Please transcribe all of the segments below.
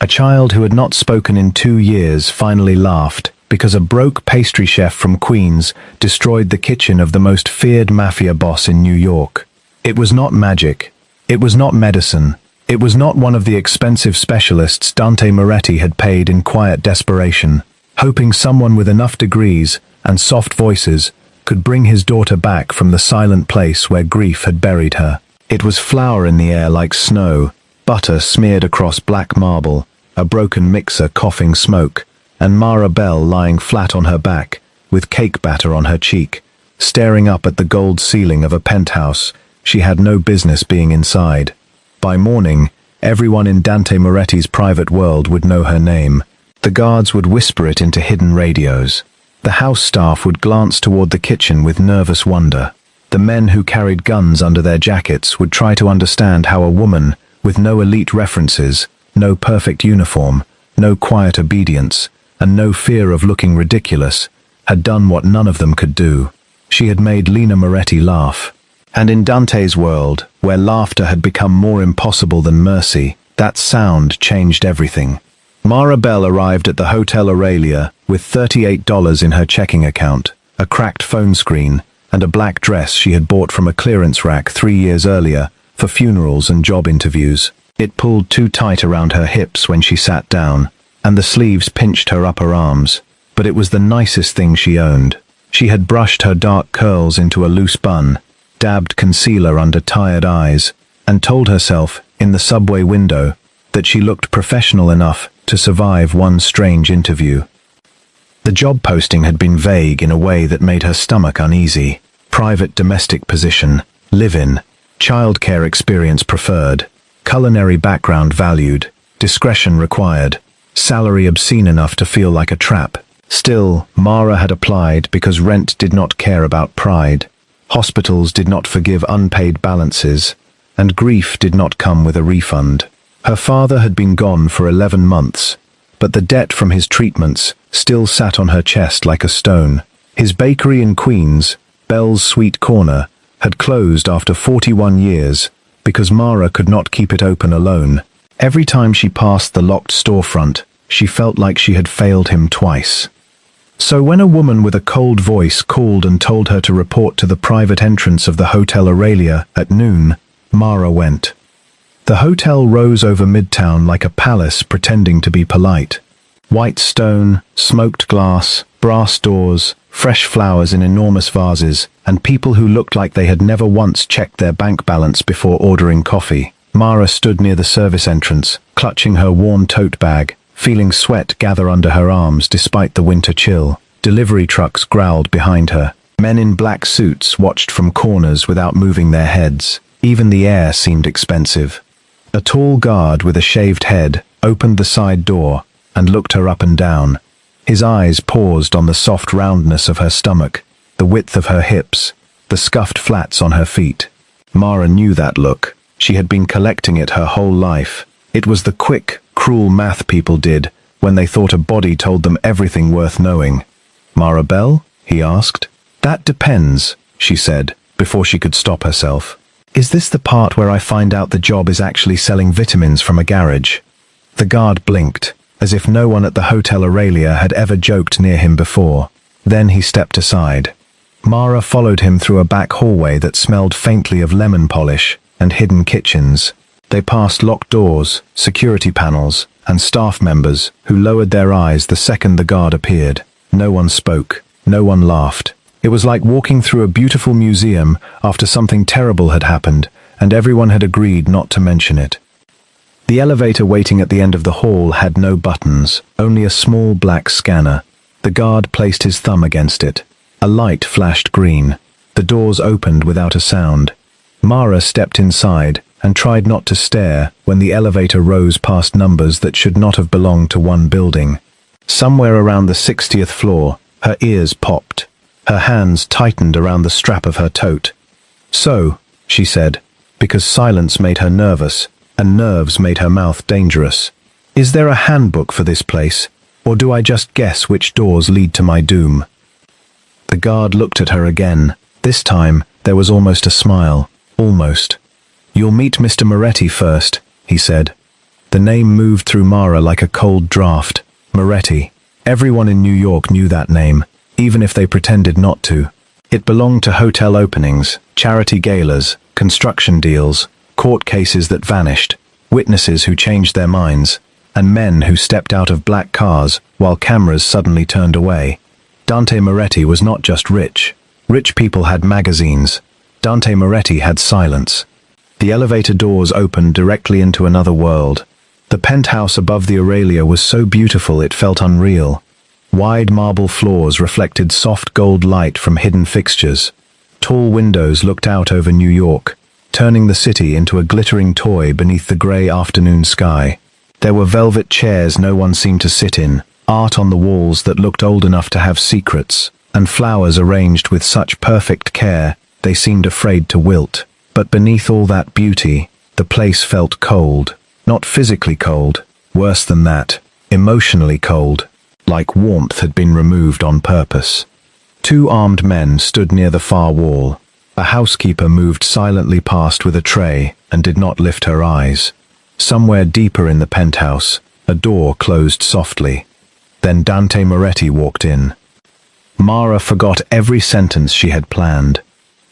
A child who had not spoken in 2 years finally laughed because a broke pastry chef from Queens destroyed the kitchen of the most feared mafia boss in New York. It was not magic. It was not medicine. It was not one of the expensive specialists Dante Moretti had paid in quiet desperation, hoping someone with enough degrees and soft voices could bring his daughter back from the silent place where grief had buried her. It was flour in the air like snow, butter smeared across black marble, a broken mixer coughing smoke, and Mara Bell lying flat on her back, with cake batter on her cheek, staring up at the gold ceiling of a penthouse she had no business being inside. By morning, everyone in Dante Moretti's private world would know her name. The guards would whisper it into hidden radios. The house staff would glance toward the kitchen with nervous wonder. The men who carried guns under their jackets would try to understand how a woman, with no elite references, no perfect uniform, no quiet obedience, and no fear of looking ridiculous, had done what none of them could do. She had made Lena Moretti laugh. And in Dante's world, where laughter had become more impossible than mercy, that sound changed everything. Mara Bell arrived at the Hotel Aurelia with $38 in her checking account, a cracked phone screen, and a black dress she had bought from a clearance rack 3 years earlier for funerals and job interviews. It pulled too tight around her hips when she sat down, and the sleeves pinched her upper arms, but it was the nicest thing she owned. She had brushed her dark curls into a loose bun, dabbed concealer under tired eyes, and told herself, in the subway window, that she looked professional enough to survive one strange interview. The job posting had been vague in a way that made her stomach uneasy. Private domestic position, live-in, childcare experience preferred, culinary background valued, discretion required, salary obscene enough to feel like a trap. Still, Mara had applied because rent did not care about pride, hospitals did not forgive unpaid balances, and grief did not come with a refund. Her father had been gone for 11 months, but the debt from his treatments still sat on her chest like a stone. His bakery in Queens, Bell's Sweet Corner, had closed after 41 years because Mara could not keep it open alone. Every time she passed the locked storefront, she felt like she had failed him twice. So when a woman with a cold voice called and told her to report to the private entrance of the Hotel Aurelia at noon, Mara went. The hotel rose over Midtown like a palace pretending to be polite. White stone, smoked glass, brass doors, fresh flowers in enormous vases, and people who looked like they had never once checked their bank balance before ordering coffee. Mara stood near the service entrance, clutching her worn tote bag, feeling sweat gather under her arms despite the winter chill. Delivery trucks growled behind her. Men in black suits watched from corners without moving their heads. Even the air seemed expensive. A tall guard with a shaved head opened the side door and looked her up and down. His eyes paused on the soft roundness of her stomach, the width of her hips, the scuffed flats on her feet. Mara knew that look. She had been collecting it her whole life. It was the quick, cruel math people did when they thought a body told them everything worth knowing. "Mara Bell?" he asked. "That depends," she said, before she could stop herself. "Is this the part where I find out the job is actually selling vitamins from a garage?" The guard blinked, as if no one at the Hotel Aurelia had ever joked near him before. Then he stepped aside. Mara followed him through a back hallway that smelled faintly of lemon polish and hidden kitchens. They passed locked doors, security panels, and staff members who lowered their eyes the second the guard appeared. No one spoke. No one laughed. It was like walking through a beautiful museum after something terrible had happened, and everyone had agreed not to mention it. The elevator waiting at the end of the hall had no buttons, only a small black scanner. The guard placed his thumb against it. A light flashed green. The doors opened without a sound. Mara stepped inside and tried not to stare when the elevator rose past numbers that should not have belonged to one building. Somewhere around the 60th floor, her ears popped. Her hands tightened around the strap of her tote. "So," she said, because silence made her nervous, and nerves made her mouth dangerous. "Is there a handbook for this place, or do I just guess which doors lead to my doom?" The guard looked at her again. This time, there was almost a smile. Almost. "You'll meet Mr. Moretti first," he said. The name moved through Mara like a cold draft. Moretti. Everyone in New York knew that name, even if they pretended not to. It belonged to hotel openings, charity galas, construction deals, court cases that vanished, witnesses who changed their minds, and men who stepped out of black cars while cameras suddenly turned away. Dante Moretti was not just rich. Rich people had magazines. Dante Moretti had silence. The elevator doors opened directly into another world. The penthouse above the Aurelia was so beautiful it felt unreal. Wide marble floors reflected soft gold light from hidden fixtures. Tall windows looked out over New York, turning the city into a glittering toy beneath the grey afternoon sky. There were velvet chairs no one seemed to sit in, art on the walls that looked old enough to have secrets, and flowers arranged with such perfect care they seemed afraid to wilt. But beneath all that beauty, the place felt cold. Not physically cold, worse than that, emotionally cold, like warmth had been removed on purpose. Two armed men stood near the far wall. A housekeeper moved silently past with a tray and did not lift her eyes. Somewhere deeper in the penthouse, a door closed softly. Then Dante Moretti walked in. Mara forgot every sentence she had planned.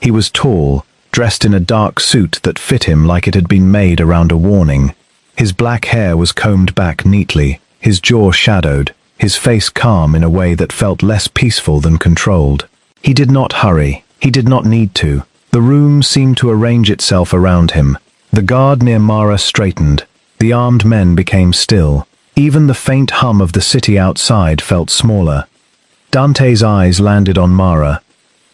He was tall, dressed in a dark suit that fit him like it had been made around a warning. His black hair was combed back neatly, his jaw shadowed, his face calm in a way that felt less peaceful than controlled. He did not hurry. He did not need to. The room seemed to arrange itself around him. The guard near Mara straightened. The armed men became still. Even the faint hum of the city outside felt smaller. Dante's eyes landed on Mara.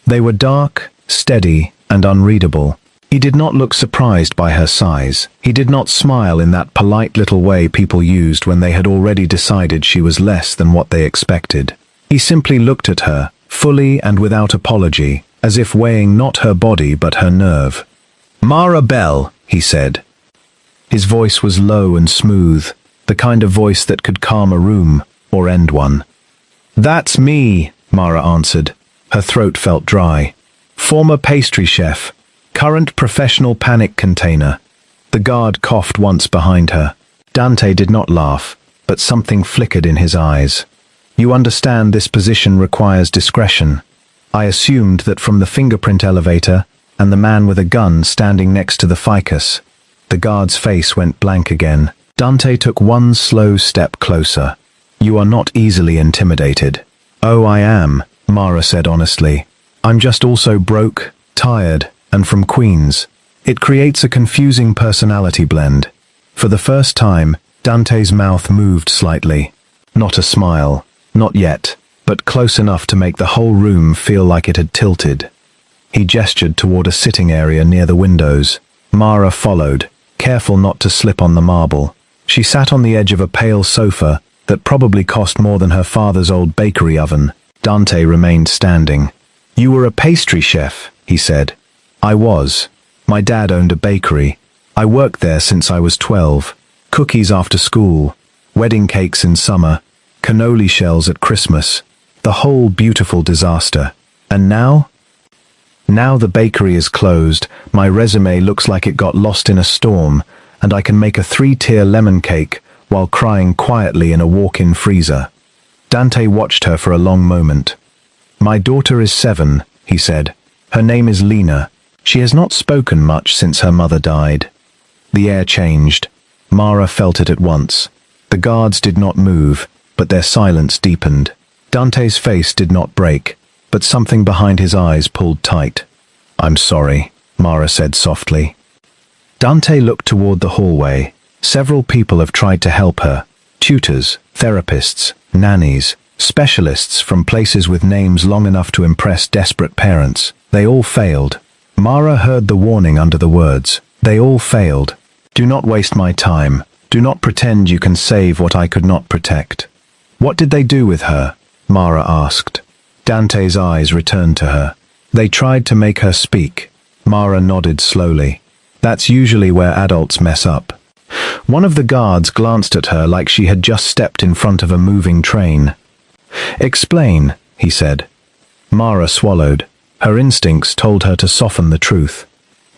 They were dark, steady, and unreadable. He did not look surprised by her size. He did not smile in that polite little way people used when they had already decided she was less than what they expected. He simply looked at her, fully and without apology, as if weighing not her body but her nerve. "Mara Bell," he said. His voice was low and smooth, the kind of voice that could calm a room or end one. "That's me," Mara answered. Her throat felt dry. "Former pastry chef. Current professional panic container." The guard coughed once behind her. Dante did not laugh, but something flickered in his eyes. "You understand this position requires discretion. I assumed that from the fingerprint elevator and the man with a gun standing next to the ficus." The guard's face went blank again. Dante took one slow step closer. "You are not easily intimidated." "Oh, I am," Mara said honestly. "I'm just also broke, tired, and from Queens. It creates a confusing personality blend." For the first time, Dante's mouth moved slightly. Not a smile, not yet, but close enough to make the whole room feel like it had tilted. He gestured toward a sitting area near the windows. Mara followed, careful not to slip on the marble. She sat on the edge of a pale sofa that probably cost more than her father's old bakery oven. Dante remained standing. "You were a pastry chef," he said. "I was. My dad owned a bakery. I worked there since I was 12. Cookies after school, wedding cakes in summer, cannoli shells at Christmas. The whole beautiful disaster. And now? Now the bakery is closed, my resume looks like it got lost in a storm, and I can make a 3-tier lemon cake while crying quietly in a walk-in freezer." Dante watched her for a long moment. "My daughter is 7, he said. "Her name is Lena. She has not spoken much since her mother died." The air changed. Mara felt it at once. The guards did not move, but their silence deepened. Dante's face did not break, but something behind his eyes pulled tight. "I'm sorry," Mara said softly. Dante looked toward the hallway. Several people have tried to help her. Tutors, therapists, nannies, specialists from places with names long enough to impress desperate parents. They all failed. Mara heard the warning under the words. They all failed. "Do not waste my time. Do not pretend you can save what I could not protect." "What did they do with her?" Mara asked. Dante's eyes returned to her. "They tried to make her speak." Mara nodded slowly. "That's usually where adults mess up." One of the guards glanced at her like she had just stepped in front of a moving train. "Explain," he said. Mara swallowed. Her instincts told her to soften the truth.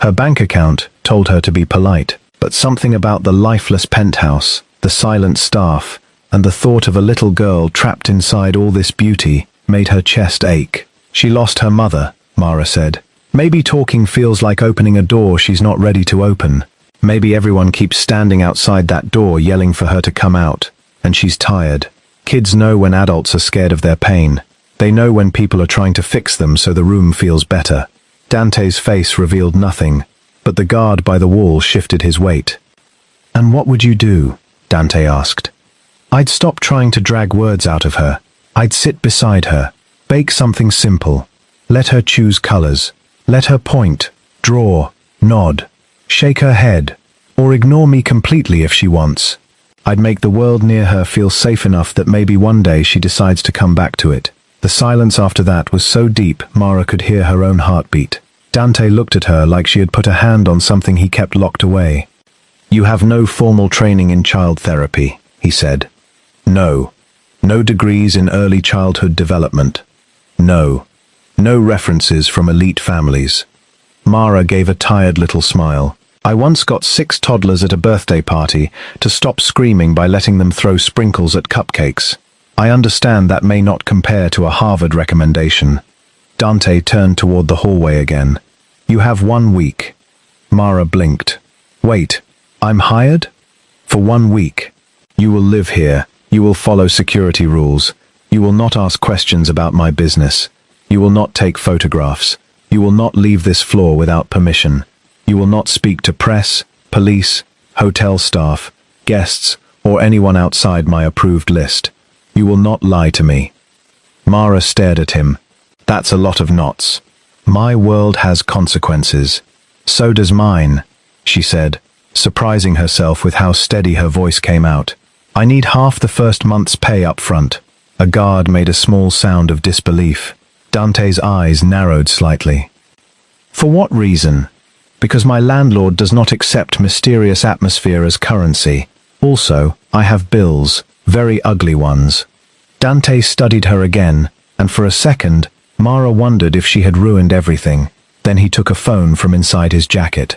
Her bank account told her to be polite, but something about the lifeless penthouse, the silent staff, and the thought of a little girl trapped inside all this beauty made her chest ache. She lost her mother, Mara said. Maybe talking feels like opening a door she's not ready to open. Maybe everyone keeps standing outside that door yelling for her to come out, and she's tired. Kids know when adults are scared of their pain. They know when people are trying to fix them so the room feels better. Dante's face revealed nothing, but the guard by the wall shifted his weight. "And what would you do?" Dante asked. "I'd stop trying to drag words out of her. I'd sit beside her, bake something simple. Let her choose colors. Let her point, draw, nod, shake her head, or ignore me completely if she wants. I'd make the world near her feel safe enough that maybe one day she decides to come back to it." The silence after that was so deep Mara could hear her own heartbeat. Dante looked at her like she had put a hand on something he kept locked away. "You have no formal training in child therapy," he said. "No. No degrees in early childhood development. No. No references from elite families." Mara gave a tired little smile. "I once got 6 toddlers at a birthday party to stop screaming by letting them throw sprinkles at cupcakes. I understand that may not compare to a Harvard recommendation." Dante turned toward the hallway again. "You have 1 week." Mara blinked. "Wait, I'm hired? For 1 week. You will live here. You will follow security rules. You will not ask questions about my business. You will not take photographs. You will not leave this floor without permission. You will not speak to press, police, hotel staff, guests, or anyone outside my approved list. You will not lie to me." Mara stared at him. "That's a lot of knots. My world has consequences. So does mine," she said, surprising herself with how steady her voice came out. "I need half the first month's pay up front." A guard made a small sound of disbelief. Dante's eyes narrowed slightly. "For what reason?" "Because my landlord does not accept mysterious atmosphere as currency. Also, I have bills, very ugly ones." Dante studied her again, and for a second, Mara wondered if she had ruined everything. Then he took a phone from inside his jacket.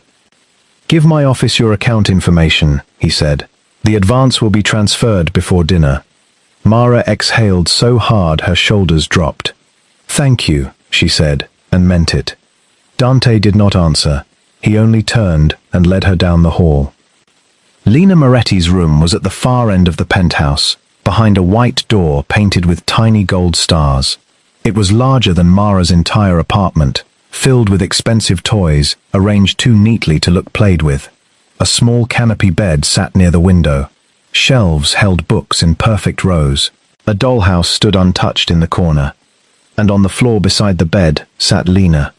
"Give my office your account information," he said. "The advance will be transferred before dinner." Mara exhaled so hard her shoulders dropped. "Thank you," she said, and meant it. Dante did not answer. He only turned and led her down the hall. Lena Moretti's room was at the far end of the penthouse, behind a white door painted with tiny gold stars. It was larger than Mara's entire apartment, filled with expensive toys, arranged too neatly to look played with. A small canopy bed sat near the window. Shelves held books in perfect rows. A dollhouse stood untouched in the corner. And on the floor beside the bed sat Lena.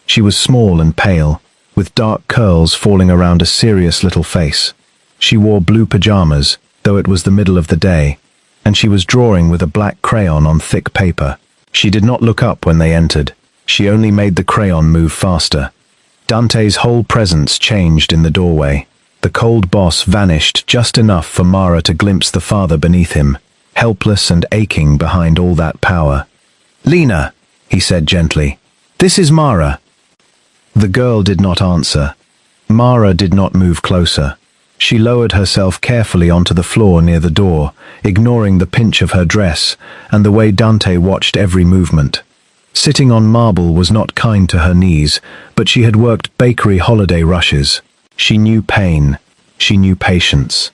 She was small and pale, with dark curls falling around a serious little face. She wore blue pajamas, though it was the middle of the day, and she was drawing with a black crayon on thick paper. She did not look up when they entered. She only made the crayon move faster. Dante's whole presence changed in the doorway. The cold boss vanished just enough for Mara to glimpse the father beneath him, helpless and aching behind all that power. "Lena," he said gently, "this is Mara." The girl did not answer. Mara did not move closer. She lowered herself carefully onto the floor near the door, ignoring the pinch of her dress and the way Dante watched every movement. Sitting on marble was not kind to her knees, but she had worked bakery holiday rushes. She knew pain. She knew patience.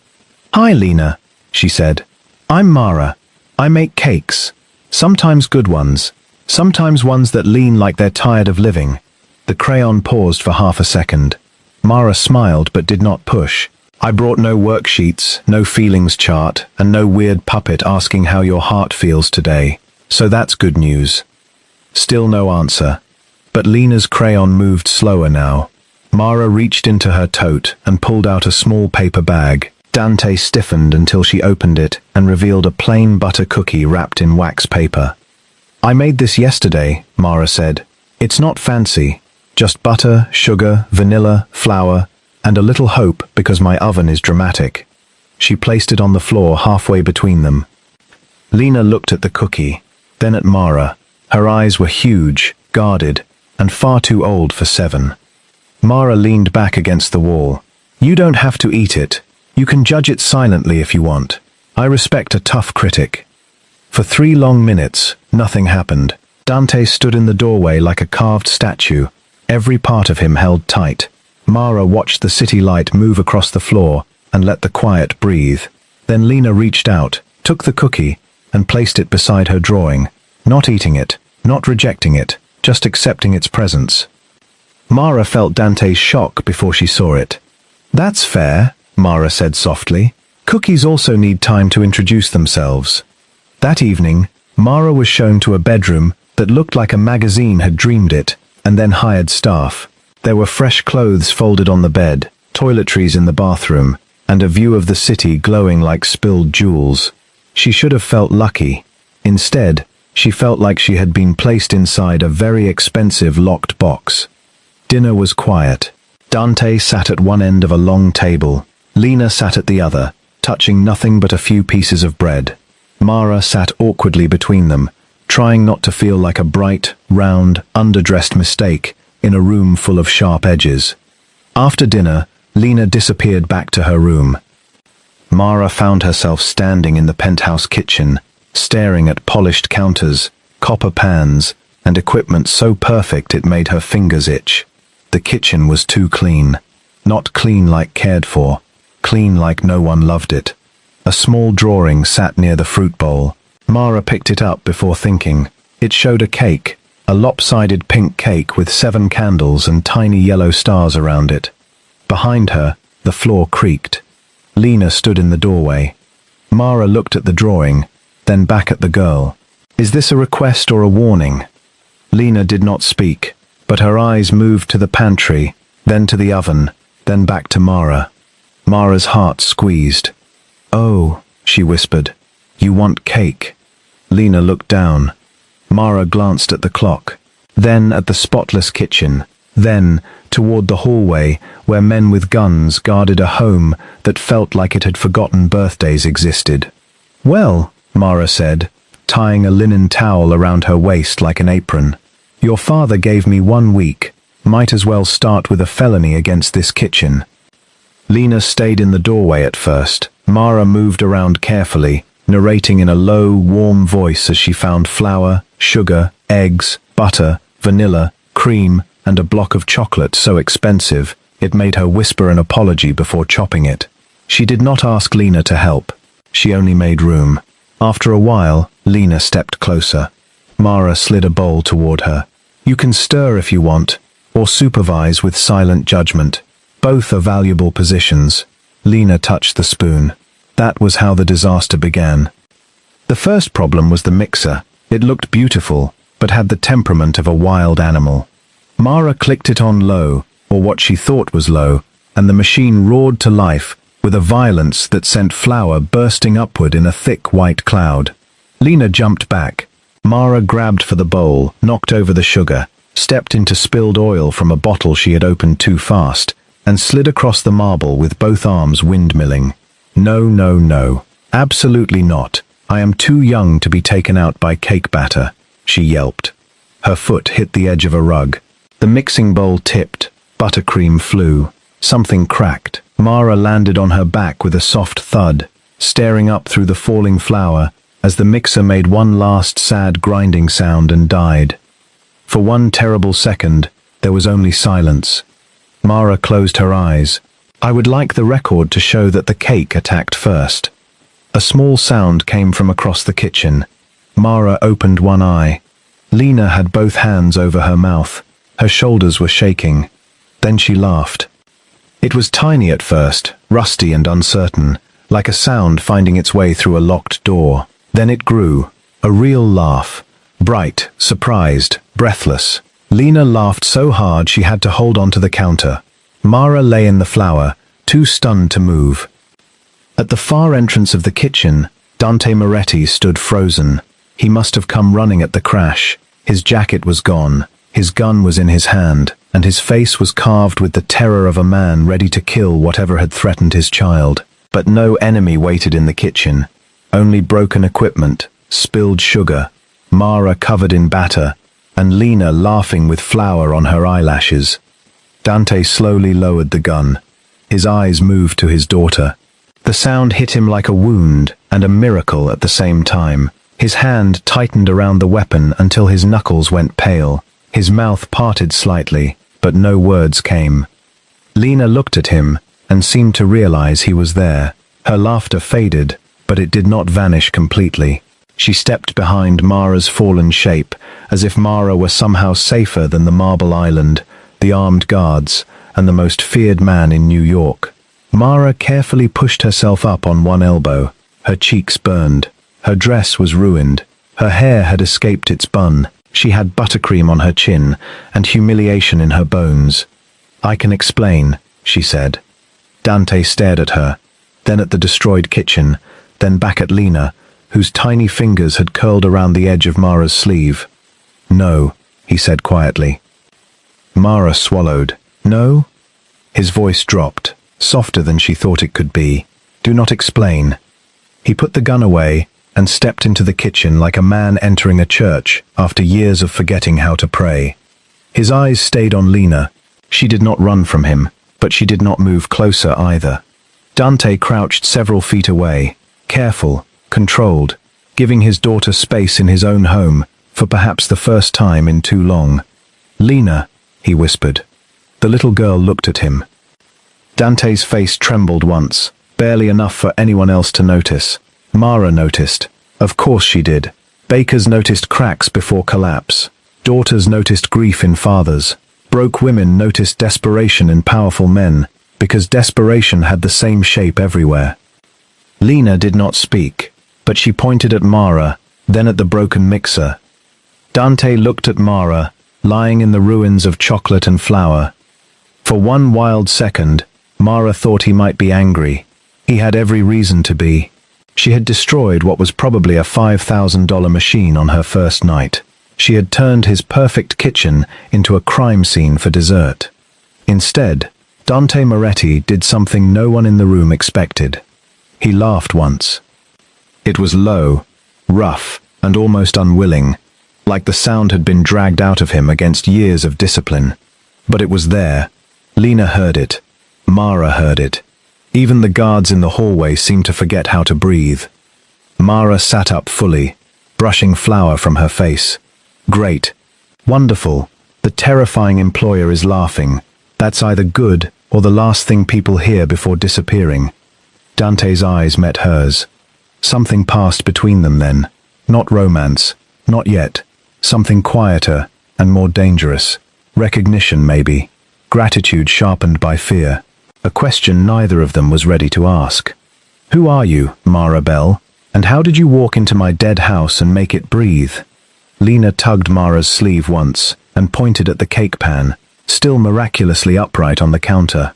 "Hi, Lena," she said. "I'm Mara. I make cakes. Sometimes good ones. Sometimes ones that lean like they're tired of living." The crayon paused for half a second. Mara smiled but did not push. "I brought no worksheets, no feelings chart, and no weird puppet asking how your heart feels today. So that's good news." Still no answer. But Lena's crayon moved slower now. Mara reached into her tote and pulled out a small paper bag. Dante stiffened until she opened it and revealed a plain butter cookie wrapped in wax paper. "I made this yesterday," Mara said. "It's not fancy. Just butter, sugar, vanilla, flour, and a little hope because my oven is dramatic." She placed it on the floor halfway between them. Lena looked at the cookie, then at Mara. Her eyes were huge, guarded, and far too old for 7. Mara leaned back against the wall. "You don't have to eat it. You can judge it silently if you want. I respect a tough critic. For 3 long minutes, nothing happened. Dante stood in the doorway like a carved statue, every part of him held tight. Mara watched the city light move across the floor and let the quiet breathe. Then Lena reached out, took the cookie, and placed it beside her drawing, not eating it, not rejecting it, just accepting its presence. Mara felt Dante's shock before she saw it. "That's fair," Mara said softly. "Cookies also need time to introduce themselves." That evening, Mara was shown to a bedroom that looked like a magazine had dreamed it, and then hired staff. There were fresh clothes folded on the bed, toiletries in the bathroom, and a view of the city glowing like spilled jewels. She should have felt lucky. Instead, she felt like she had been placed inside a very expensive locked box. Dinner was quiet. Dante sat at one end of a long table. Lena sat at the other, touching nothing but a few pieces of bread. Mara sat awkwardly between them, trying not to feel like a bright, round, underdressed mistake in a room full of sharp edges. After dinner, Lena disappeared back to her room. Mara found herself standing in the penthouse kitchen, staring at polished counters, copper pans, and equipment so perfect it made her fingers itch. The kitchen was too clean. Not clean like cared for, clean like no one loved it. A small drawing sat near the fruit bowl. Mara picked it up before thinking. It showed a cake, a lopsided pink cake with 7 candles and tiny yellow stars around it. Behind her, the floor creaked. Lena stood in the doorway. Mara looked at the drawing, then back at the girl. "Is this a request or a warning?" Lena did not speak, but her eyes moved to the pantry, then to the oven, then back to Mara. Mara's heart squeezed. "Oh," she whispered, "you want cake." Lena looked down. Mara glanced at the clock, then at the spotless kitchen, then toward the hallway where men with guns guarded a home that felt like it had forgotten birthdays existed. "Well," Mara said, tying a linen towel around her waist like an apron, "your father gave me 1 week. Might as well start with a felony against this kitchen." Lena stayed in the doorway at first. Mara moved around carefully, narrating in a low, warm voice as she found flour, sugar, eggs, butter, vanilla, cream, and a block of chocolate so expensive it made her whisper an apology before chopping it. She did not ask Lena to help. She only made room. After a while, Lena stepped closer. Mara slid a bowl toward her. "You can stir if you want, or supervise with silent judgment. Both are valuable positions." Lena touched the spoon. That was how the disaster began. The first problem was the mixer. It looked beautiful, but had the temperament of a wild animal. Mara clicked it on low, or what she thought was low, and the machine roared to life with a violence that sent flour bursting upward in a thick white cloud. Lena jumped back. Mara grabbed for the bowl, knocked over the sugar, stepped into spilled oil from a bottle she had opened too fast, and slid across the marble with both arms windmilling. "No, no, no. Absolutely not. I am too young to be taken out by cake batter," she yelped. Her foot hit the edge of a rug. The mixing bowl tipped. Buttercream flew. Something cracked. Mara landed on her back with a soft thud, staring up through the falling flour as the mixer made one last sad grinding sound and died. For one terrible second, there was only silence. Mara closed her eyes. "I would like the record to show that the cake attacked first." A small sound came from across the kitchen. Mara opened one eye. Lena had both hands over her mouth. Her shoulders were shaking. Then she laughed. It was tiny at first, rusty and uncertain, like a sound finding its way through a locked door. Then it grew, a real laugh, bright, surprised, breathless. Lena laughed so hard she had to hold onto the counter. Mara lay in the flour, too stunned to move. At the far entrance of the kitchen, Dante Moretti stood frozen. He must have come running at the crash. His jacket was gone, his gun was in his hand, and his face was carved with the terror of a man ready to kill whatever had threatened his child. But no enemy waited in the kitchen. Only broken equipment, spilled sugar, Mara covered in batter, and Lena laughing with flour on her eyelashes. Dante slowly lowered the gun. His eyes moved to his daughter. The sound hit him like a wound and a miracle at the same time. His hand tightened around the weapon until his knuckles went pale. His mouth parted slightly, but no words came. Lena looked at him and seemed to realize he was there. Her laughter faded, but it did not vanish completely. She stepped behind Mara's fallen shape, as if Mara were somehow safer than the Marble Island, the armed guards, and the most feared man in New York. Mara carefully pushed herself up on one elbow. Her cheeks burned. Her dress was ruined. Her hair had escaped its bun. She had buttercream on her chin and humiliation in her bones. "I can explain," she said. Dante stared at her, then at the destroyed kitchen, then back at Lena, whose tiny fingers had curled around the edge of Mara's sleeve. "No," he said quietly. Mara swallowed. "No?" His voice dropped, softer than she thought it could be. "Do not explain." He put the gun away and stepped into the kitchen like a man entering a church after years of forgetting how to pray. His eyes stayed on Lena. She did not run from him, but she did not move closer either. Dante crouched several feet away, careful, controlled, giving his daughter space in his own home for perhaps the first time in too long. "Lena," he whispered. The little girl looked at him. Dante's face trembled once, barely enough for anyone else to notice. Mara noticed. Of course she did. Bakers noticed cracks before collapse. Daughters noticed grief in fathers. Broke women noticed desperation in powerful men, because desperation had the same shape everywhere. Lena did not speak, but she pointed at Mara, then at the broken mixer. Dante looked at Mara, lying in the ruins of chocolate and flour. For one wild second, Mara thought he might be angry. He had every reason to be. She had destroyed what was probably a $5,000 machine on her first night. She had turned his perfect kitchen into a crime scene for dessert. Instead, Dante Moretti did something no one in the room expected. He laughed once. It was low, rough, and almost unwilling, like the sound had been dragged out of him against years of discipline. But it was there. Lena heard it. Mara heard it. Even the guards in the hallway seemed to forget how to breathe. Mara sat up fully, brushing flour from her face. Great. Wonderful. The terrifying employer is laughing. That's either good or the last thing people hear before disappearing. Dante's eyes met hers. Something passed between them then. Not romance. Not yet. Something quieter and more dangerous. Recognition, maybe. Gratitude sharpened by fear. A question neither of them was ready to ask. "Who are you, Mara Bell? And how did you walk into my dead house and make it breathe?" Lena tugged Mara's sleeve once and pointed at the cake pan, still miraculously upright on the counter.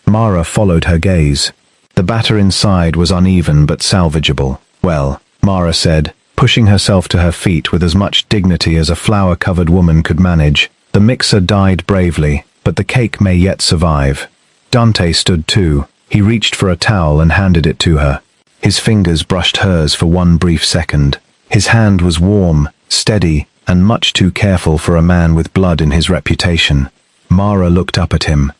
Mara followed her gaze. The batter inside was uneven but salvageable. "Well," Mara said, pushing herself to her feet with as much dignity as a flour-covered woman could manage. "The mixer died bravely, but the cake may yet survive." Dante stood too. He reached for a towel and handed it to her. His fingers brushed hers for one brief second. His hand was warm, steady, and much too careful for a man with blood in his reputation. Mara looked up at him.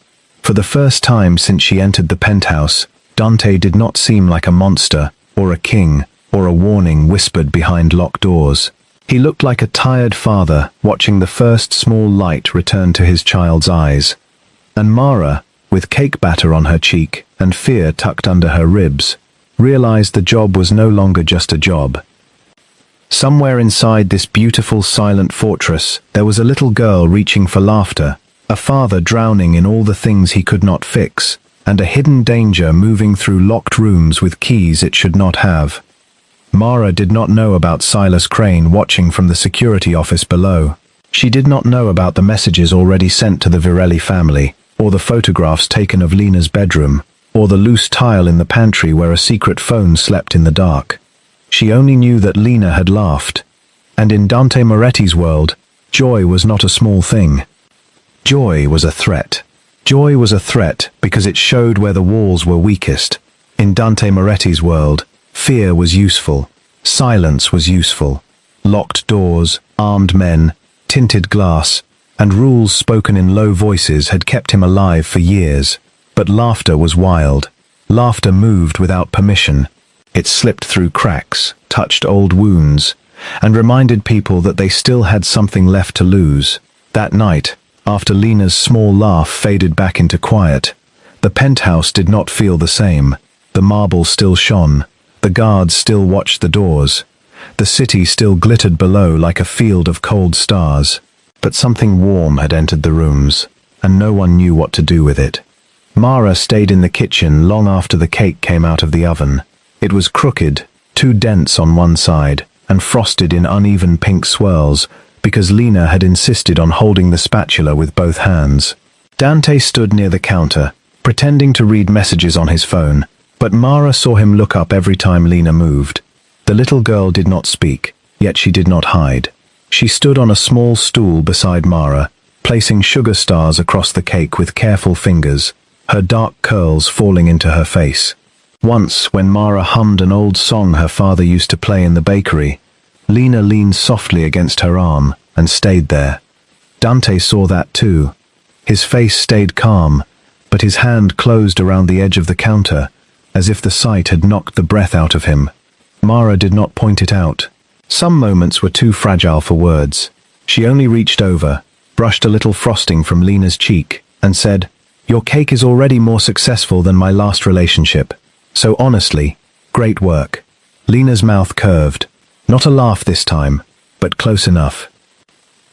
For the first time since she entered the penthouse, Dante did not seem like a monster, or a king, or a warning whispered behind locked doors. He looked like a tired father watching the first small light return to his child's eyes. And Mara, with cake batter on her cheek and fear tucked under her ribs, realized the job was no longer just a job. Somewhere inside this beautiful silent fortress, there was a little girl reaching for laughter, a father drowning in all the things he could not fix, and a hidden danger moving through locked rooms with keys it should not have. Mara did not know about Silas Crane watching from the security office below. She did not know about the messages already sent to the Virelli family, or the photographs taken of Lena's bedroom, or the loose tile in the pantry where a secret phone slept in the dark. She only knew that Lena had laughed, and in Dante Moretti's world, joy was not a small thing. Joy was a threat. Joy was a threat because it showed where the walls were weakest. In Dante Moretti's world, fear was useful, silence was useful. Locked doors, armed men, tinted glass, and rules spoken in low voices had kept him alive for years. But laughter was wild. Laughter moved without permission. It slipped through cracks, touched old wounds, and reminded people that they still had something left to lose. That night, after Lena's small laugh faded back into quiet, the penthouse did not feel the same. The marble still shone. The guards still watched the doors. The city still glittered below like a field of cold stars. But something warm had entered the rooms, and no one knew what to do with it. Mara stayed in the kitchen long after the cake came out of the oven. It was crooked, too dense on one side, and frosted in uneven pink swirls, because Lena had insisted on holding the spatula with both hands. Dante stood near the counter, pretending to read messages on his phone, but Mara saw him look up every time Lena moved. The little girl did not speak, yet she did not hide. She stood on a small stool beside Mara, placing sugar stars across the cake with careful fingers, her dark curls falling into her face. Once, when Mara hummed an old song her father used to play in the bakery, Lena leaned softly against her arm and stayed there. Dante saw that too. His face stayed calm, but his hand closed around the edge of the counter, as if the sight had knocked the breath out of him. Mara did not point it out. Some moments were too fragile for words. She only reached over, brushed a little frosting from Lena's cheek, and said, "Your cake is already more successful than my last relationship. So honestly, great work." Lena's mouth curved. Not a laugh this time, but close enough.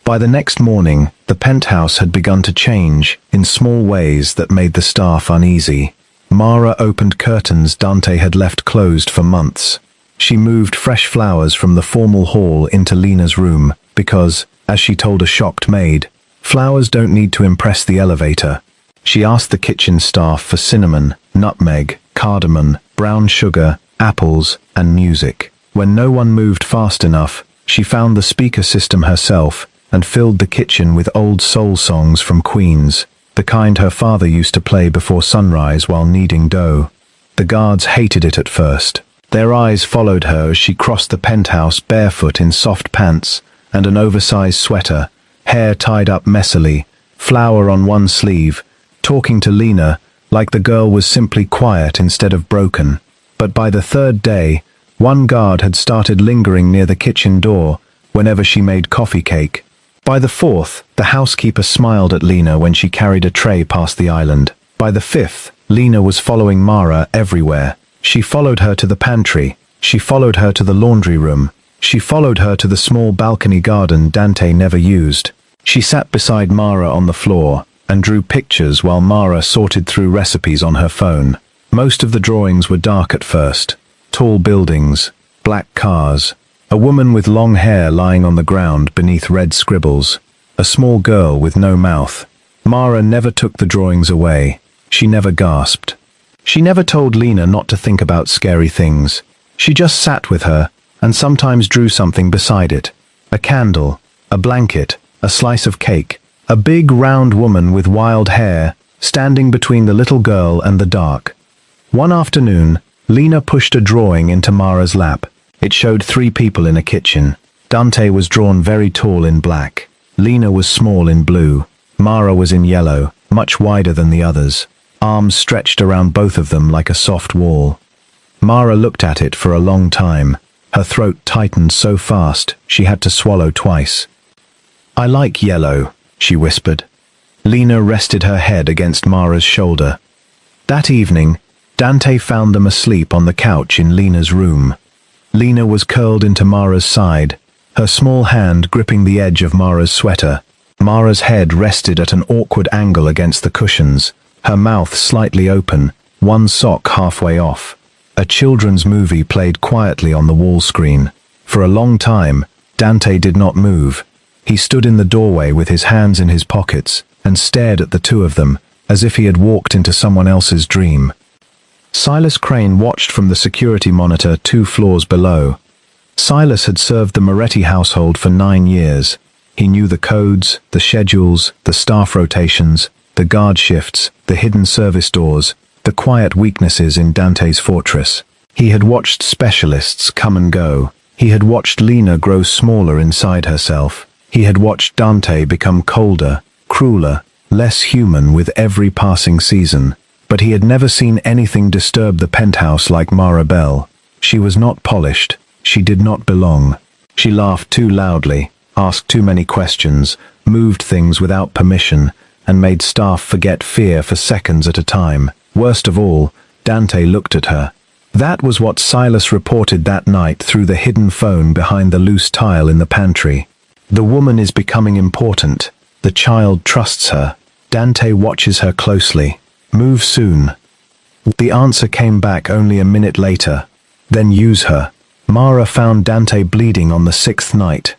By the next morning, the penthouse had begun to change in small ways that made the staff uneasy. Mara opened curtains Dante had left closed for months. She moved fresh flowers from the formal hall into Lena's room because, as she told a shocked maid, flowers don't need to impress the elevator. She asked the kitchen staff for cinnamon, nutmeg, cardamom, brown sugar, apples, and music. When no one moved fast enough, she found the speaker system herself and filled the kitchen with old soul songs from Queens, the kind her father used to play before sunrise while kneading dough. The guards hated it at first. Their eyes followed her as she crossed the penthouse barefoot in soft pants and an oversized sweater, hair tied up messily, flower on one sleeve, talking to Lena like the girl was simply quiet instead of broken. But by the third day, one guard had started lingering near the kitchen door whenever she made coffee cake. By the fourth, the housekeeper smiled at Lena when she carried a tray past the island. By the fifth, Lena was following Mara everywhere. She followed her to the pantry. She followed her to the laundry room. She followed her to the small balcony garden Dante never used. She sat beside Mara on the floor and drew pictures while Mara sorted through recipes on her phone. Most of the drawings were dark at first. Tall buildings, black cars, a woman with long hair lying on the ground beneath red scribbles, a small girl with no mouth. Mara never took the drawings away. She never gasped. She never told Lena not to think about scary things. She just sat with her and sometimes drew something beside it. A candle, a blanket, a slice of cake, a big round woman with wild hair standing between the little girl and the dark. One afternoon, Lena pushed a drawing into Mara's lap. It showed 3 people in a kitchen. Dante was drawn very tall in black. Lena was small in blue. Mara was in yellow, much wider than the others. Arms stretched around both of them like a soft wall. Mara looked at it for a long time. Her throat tightened so fast she had to swallow twice. "I like yellow," she whispered. Lena rested her head against Mara's shoulder. That evening, Dante found them asleep on the couch in Lena's room. Lena was curled into Mara's side, her small hand gripping the edge of Mara's sweater. Mara's head rested at an awkward angle against the cushions, her mouth slightly open, one sock halfway off. A children's movie played quietly on the wall screen. For a long time, Dante did not move. He stood in the doorway with his hands in his pockets and stared at the two of them, as if he had walked into someone else's dream. Silas Crane watched from the security monitor 2 floors below. Silas had served the Moretti household for 9 years. He knew the codes, the schedules, the staff rotations, the guard shifts, the hidden service doors, the quiet weaknesses in Dante's fortress. He had watched specialists come and go. He had watched Lena grow smaller inside herself. He had watched Dante become colder, crueler, less human with every passing season. But he had never seen anything disturb the penthouse like Mara Bell. She was not polished. She did not belong. She laughed too loudly, asked too many questions, moved things without permission, and made staff forget fear for seconds at a time. Worst of all, Dante looked at her. That was what Silas reported that night through the hidden phone behind the loose tile in the pantry. The woman is becoming important. The child trusts her. Dante watches her closely. Move soon. The answer came back only a minute later. Then use her. Mara found Dante bleeding on the 6th night.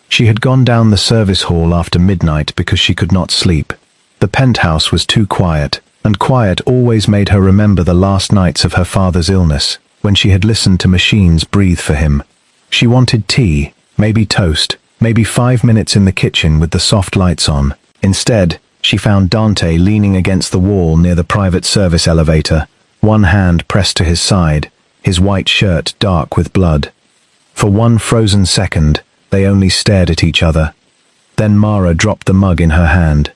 She had gone down the service hall after midnight because she could not sleep. The penthouse was too quiet, and quiet always made her remember the last nights of her father's illness, when she had listened to machines breathe for him. She wanted tea, maybe toast, maybe 5 minutes in the kitchen with the soft lights on. Instead, she found Dante leaning against the wall near the private service elevator, one hand pressed to his side, his white shirt dark with blood. For one frozen second, they only stared at each other. Then Mara dropped the mug in her hand.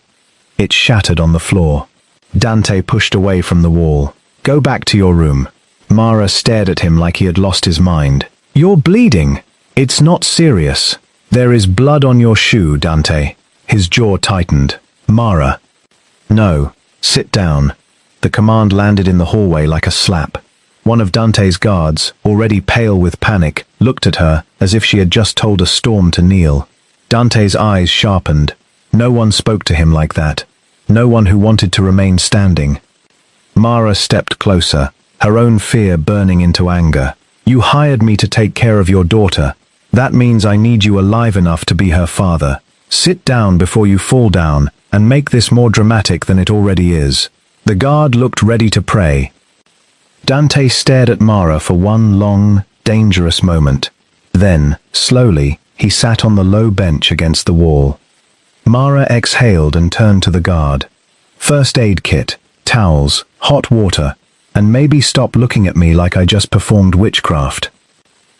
It shattered on the floor. Dante pushed away from the wall. Go back to your room. Mara stared at him like he had lost his mind. You're bleeding. It's not serious. There is blood on your shoe, Dante. His jaw tightened. Mara. No. Sit down. The command landed in the hallway like a slap. One of Dante's guards, already pale with panic, looked at her as if she had just told a storm to kneel. Dante's eyes sharpened. No one spoke to him like that. No one who wanted to remain standing. Mara stepped closer, her own fear burning into anger. You hired me to take care of your daughter. That means I need you alive enough to be her father. Sit down before you fall down, and make this more dramatic than it already is. The guard looked ready to pray. Dante stared at Mara for one long, dangerous moment. Then, slowly, he sat on the low bench against the wall. Mara exhaled and turned to the guard. First aid kit, towels, hot water, and maybe stop looking at me like I just performed witchcraft.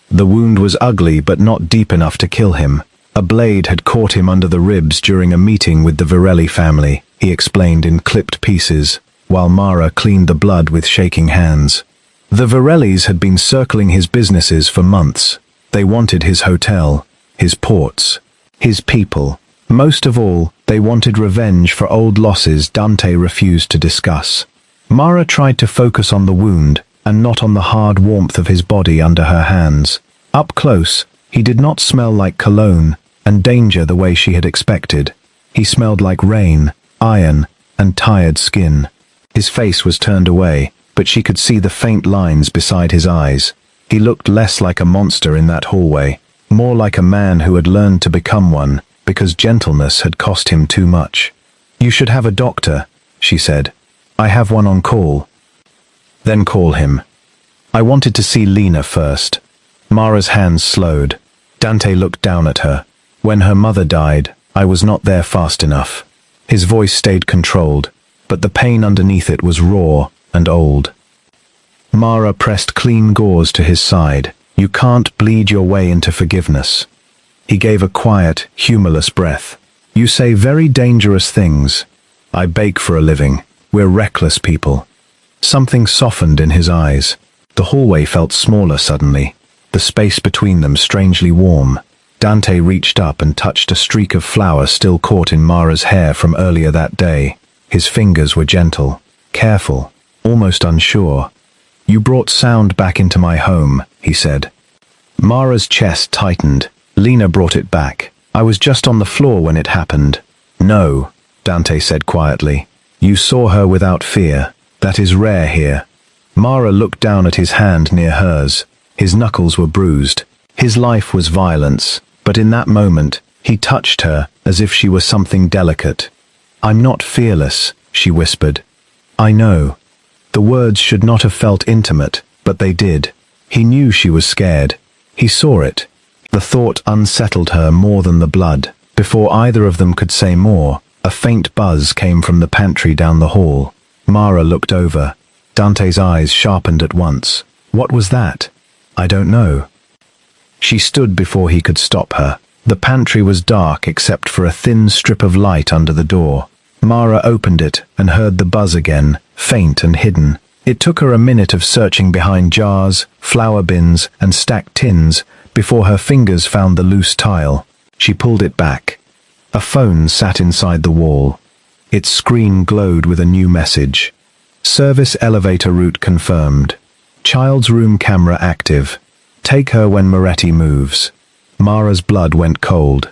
The wound was ugly but not deep enough to kill him. A blade had caught him under the ribs during a meeting with the Virelli family, he explained in clipped pieces, while Mara cleaned the blood with shaking hands. The Virellis had been circling his businesses for months. They wanted his hotel, his ports, his people. Most of all, they wanted revenge for old losses Dante refused to discuss. Mara tried to focus on the wound, and not on the hard warmth of his body under her hands. Up close, he did not smell like cologne and danger the way she had expected. He smelled like rain, iron, and tired skin. His face was turned away, but she could see the faint lines beside his eyes. He looked less like a monster in that hallway, more like a man who had learned to become one, because gentleness had cost him too much. You should have a doctor, she said. I have one on call. Then call him. I wanted to see Lena first. Mara's hands slowed. Dante looked down at her. When her mother died, I was not there fast enough. His voice stayed controlled, but the pain underneath it was raw and old. Mara pressed clean gauze to his side. You can't bleed your way into forgiveness. He gave a quiet, humorless breath. You say very dangerous things. I bake for a living. We're reckless people. Something softened in his eyes. The hallway felt smaller suddenly, the space between them strangely warm. Dante reached up and touched a streak of flour still caught in Mara's hair from earlier that day. His fingers were gentle, careful, almost unsure. You brought sound back into my home, he said. Mara's chest tightened. Lena brought it back. I was just on the floor when it happened. No, Dante said quietly. You saw her without fear. That is rare here. Mara looked down at his hand near hers. His knuckles were bruised. His life was violence, but in that moment, he touched her as if she were something delicate. I'm not fearless, she whispered. I know. The words should not have felt intimate, but they did. He knew she was scared. He saw it. The thought unsettled her more than the blood. Before either of them could say more, a faint buzz came from the pantry down the hall. Mara looked over. Dante's eyes sharpened at once. What was that? I don't know. She stood before he could stop her. The pantry was dark except for a thin strip of light under the door. Mara opened it and heard the buzz again, faint and hidden. It took her a minute of searching behind jars, flour bins, and stacked tins before her fingers found the loose tile. She pulled it back. A phone sat inside the wall. Its screen glowed with a new message. Service elevator route confirmed. Child's room camera active. Take her when Moretti moves. Mara's blood went cold.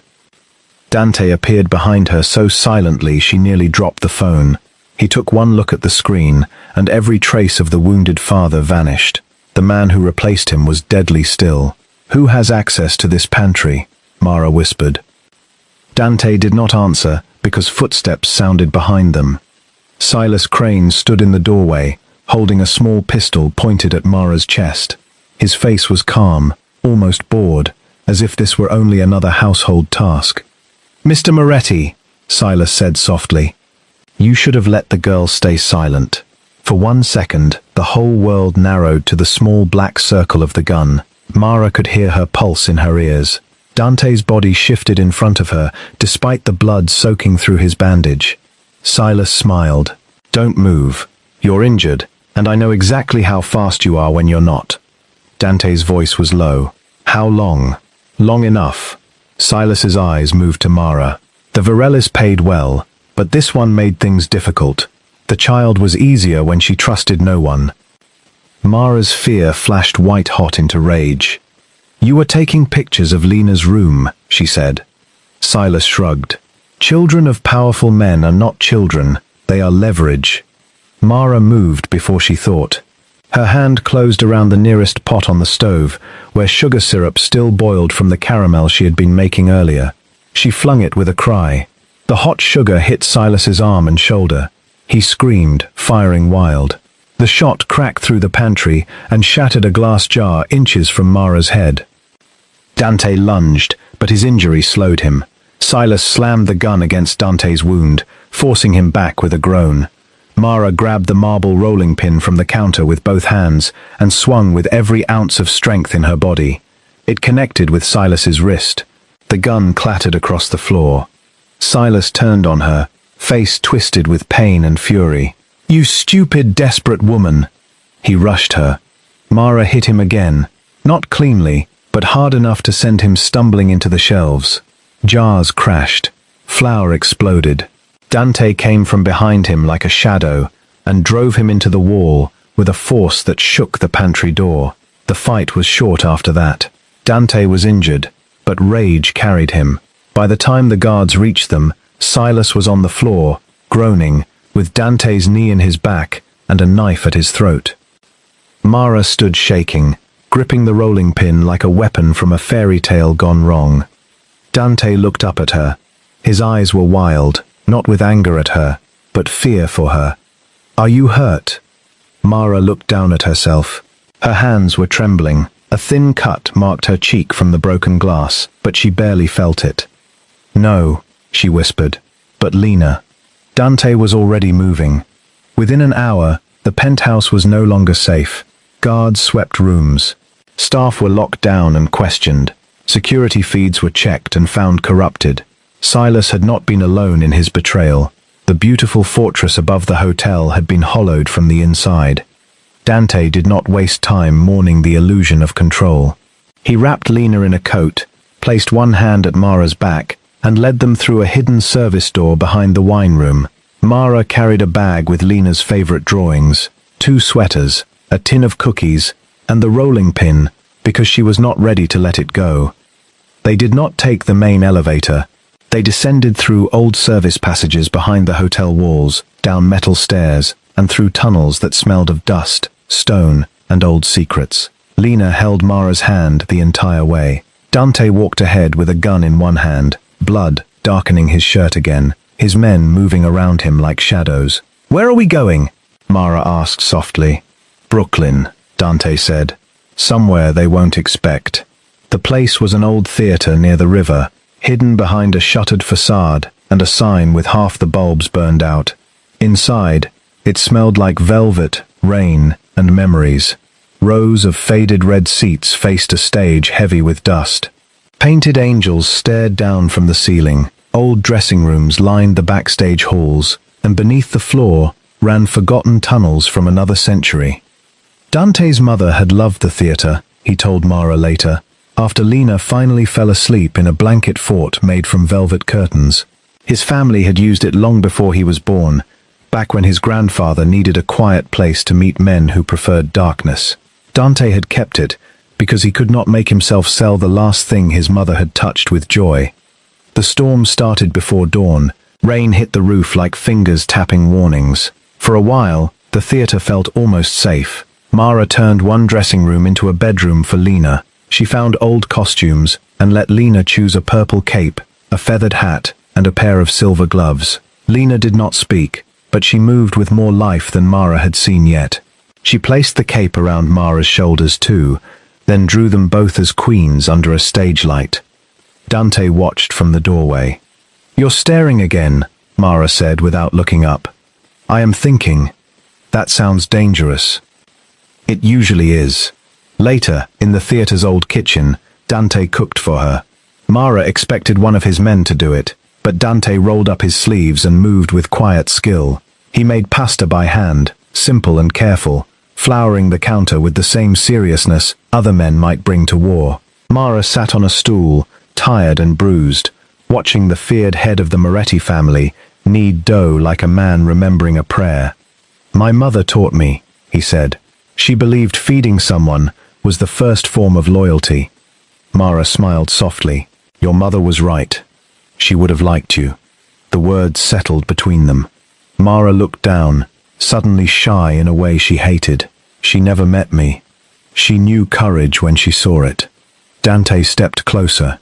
Dante appeared behind her so silently she nearly dropped the phone. He took one look at the screen, and every trace of the wounded father vanished. The man who replaced him was deadly still. "Who has access to this pantry?" Mara whispered. Dante did not answer because footsteps sounded behind them. Silas Crane stood in the doorway, holding a small pistol pointed at Mara's chest. His face was calm, almost bored, as if this were only another household task. "Mr. Moretti," Silas said softly, "you should have let the girl stay silent." For 1 second, the whole world narrowed to the small black circle of the gun. Mara could hear her pulse in her ears. Dante's body shifted in front of her, despite the blood soaking through his bandage. Silas smiled. "Don't move. You're injured, and I know exactly how fast you are when you're not." Dante's voice was low. "How long?" "Long enough." Silas's eyes moved to Mara. The Varellas paid well, but this one made things difficult. The child was easier when she trusted no one. Mara's fear flashed white-hot into rage. "You were taking pictures of Lena's room," she said. Silas shrugged. "Children of powerful men are not children, they are leverage." Mara moved before she thought. Her hand closed around the nearest pot on the stove, where sugar syrup still boiled from the caramel she had been making earlier. She flung it with a cry. The hot sugar hit Silas's arm and shoulder. He screamed, firing wild. The shot cracked through the pantry and shattered a glass jar inches from Mara's head. Dante lunged, but his injury slowed him. Silas slammed the gun against Dante's wound, forcing him back with a groan. Mara grabbed the marble rolling pin from the counter with both hands and swung with every ounce of strength in her body. It connected with Silas's wrist. The gun clattered across the floor. Silas turned on her, face twisted with pain and fury. "You stupid, desperate woman!" He rushed her. Mara hit him again, not cleanly, but hard enough to send him stumbling into the shelves. Jars crashed. Flour exploded. Dante came from behind him like a shadow and drove him into the wall with a force that shook the pantry door. The fight was short after that. Dante was injured, but rage carried him. By the time the guards reached them, Silas was on the floor, groaning, with Dante's knee in his back and a knife at his throat. Mara stood shaking, gripping the rolling pin like a weapon from a fairy tale gone wrong. Dante looked up at her. His eyes were wild, not with anger at her, but fear for her. "Are you hurt?" Mara looked down at herself. Her hands were trembling. A thin cut marked her cheek from the broken glass, but she barely felt it. "No," she whispered, "but Lena." Dante was already moving. Within an hour, the penthouse was no longer safe. Guards swept rooms. Staff were locked down and questioned. Security feeds were checked and found corrupted. Silas had not been alone in his betrayal. The beautiful fortress above the hotel had been hollowed from the inside. Dante did not waste time mourning the illusion of control. He wrapped Lena in a coat, placed one hand at Mara's back, and led them through a hidden service door behind the wine room. Mara carried a bag with Lena's favorite drawings, 2 sweaters, a tin of cookies, and the rolling pin, because she was not ready to let it go. They did not take the main elevator. They descended through old service passages behind the hotel walls, down metal stairs, and through tunnels that smelled of dust, stone, and old secrets. Lena held Mara's hand the entire way. Dante walked ahead with a gun in one hand, blood darkening his shirt again, his men moving around him like shadows. "Where are we going?" Mara asked softly. "Brooklyn," Dante said. "Somewhere they won't expect." The place was an old theater near the river, hidden behind a shuttered facade and a sign with half the bulbs burned out. Inside, it smelled like velvet, rain, and memories. Rows of faded red seats faced a stage heavy with dust. Painted angels stared down from the ceiling, Old dressing rooms lined the backstage halls, and beneath the floor ran forgotten tunnels from another century. Dante's mother had loved the theater, he told Mara later, after Lena finally fell asleep in a blanket fort made from velvet curtains. His family had used it long before he was born, back when his grandfather needed a quiet place to meet men who preferred darkness. Dante had kept it because he could not make himself sell the last thing his mother had touched with joy. The storm started before dawn. Rain hit the roof like fingers tapping warnings. For a while, the theater felt almost safe. Mara turned one dressing room into a bedroom for Lena. She found old costumes and let Lena choose a purple cape, a feathered hat, and a pair of silver gloves. Lena did not speak, but she moved with more life than Mara had seen yet. She placed the cape around Mara's shoulders too, then drew them both as queens under a stage light. Dante watched from the doorway. "You're staring again," Mara said without looking up. "I am thinking. That sounds dangerous." It usually is. Later, in the theater's old kitchen, Dante cooked for her. Mara expected one of his men to do it, but Dante rolled up his sleeves and moved with quiet skill. He made pasta by hand, simple and careful, flouring the counter with the same seriousness other men might bring to war. Mara sat on a stool, tired and bruised, watching the feared head of the Moretti family knead dough like a man remembering a prayer. "My mother taught me," he said. "She believed feeding someone was the first form of loyalty." Mara smiled softly. "Your mother was right. She would have liked you." The words settled between them. Mara looked down, suddenly shy in a way she hated. "She never met me." She knew courage when she saw it. Dante stepped closer.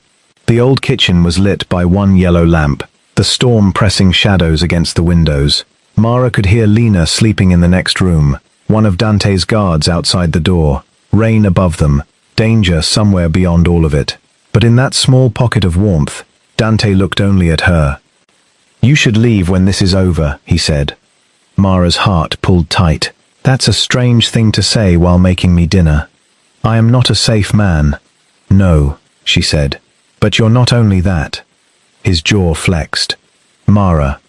The old kitchen was lit by one yellow lamp, the storm pressing shadows against the windows. Mara could hear Lena sleeping in the next room, one of Dante's guards outside the door, rain above them, danger somewhere beyond all of it. But in that small pocket of warmth, Dante looked only at her. "You should leave when this is over," he said. Mara's heart pulled tight. "That's a strange thing to say while making me dinner. I am not a safe man." "No," she said. "But you're not only that." His jaw flexed. "Mara,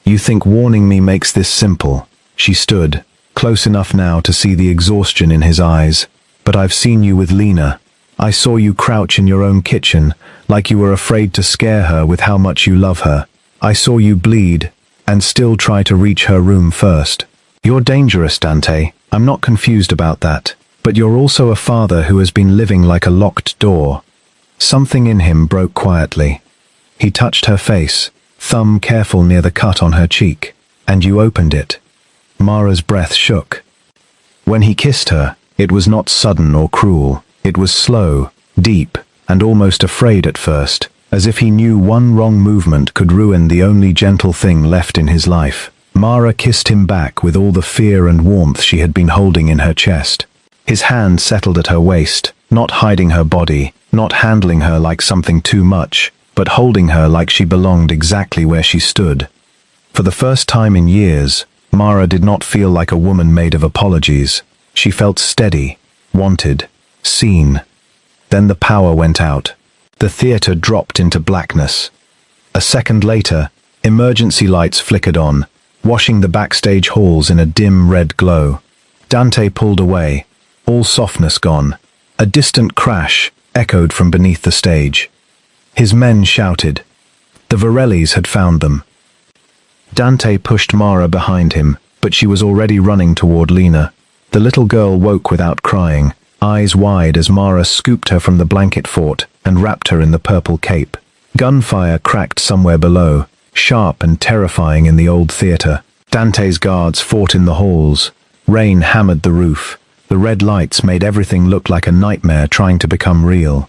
you think warning me makes this simple?" She stood, close enough now to see the exhaustion in his eyes. "But I've seen you with Lena. I saw you crouch in your own kitchen, like you were afraid to scare her with how much you love her. I saw you bleed, and still try to reach her room first. You're dangerous, Dante. I'm not confused about that. But you're also a father who has been living like a locked door." Something in him broke quietly. He touched her face, thumb careful near the cut on her cheek. "And you opened it." Mara's breath shook. When he kissed her, it was not sudden or cruel. It was slow, deep, and almost afraid at first, as if he knew one wrong movement could ruin the only gentle thing left in his life. Mara kissed him back with all the fear and warmth she had been holding in her chest. His hand settled at her waist, not hiding her body, not handling her like something too much, but holding her like she belonged exactly where she stood. For the first time in years, Mara did not feel like a woman made of apologies. She felt steady, wanted, seen. Then the power went out. The theater dropped into blackness. A second later, emergency lights flickered on, washing the backstage halls in a dim red glow. Dante pulled away, all softness gone. A distant crash echoed from beneath the stage. His men shouted. The Varellis had found them. Dante pushed Mara behind him, but she was already running toward Lena. The little girl woke without crying, eyes wide as Mara scooped her from the blanket fort and wrapped her in the purple cape. Gunfire cracked somewhere below, sharp and terrifying in the old theater. Dante's guards fought in the halls. Rain hammered the roof. The red lights made everything look like a nightmare trying to become real.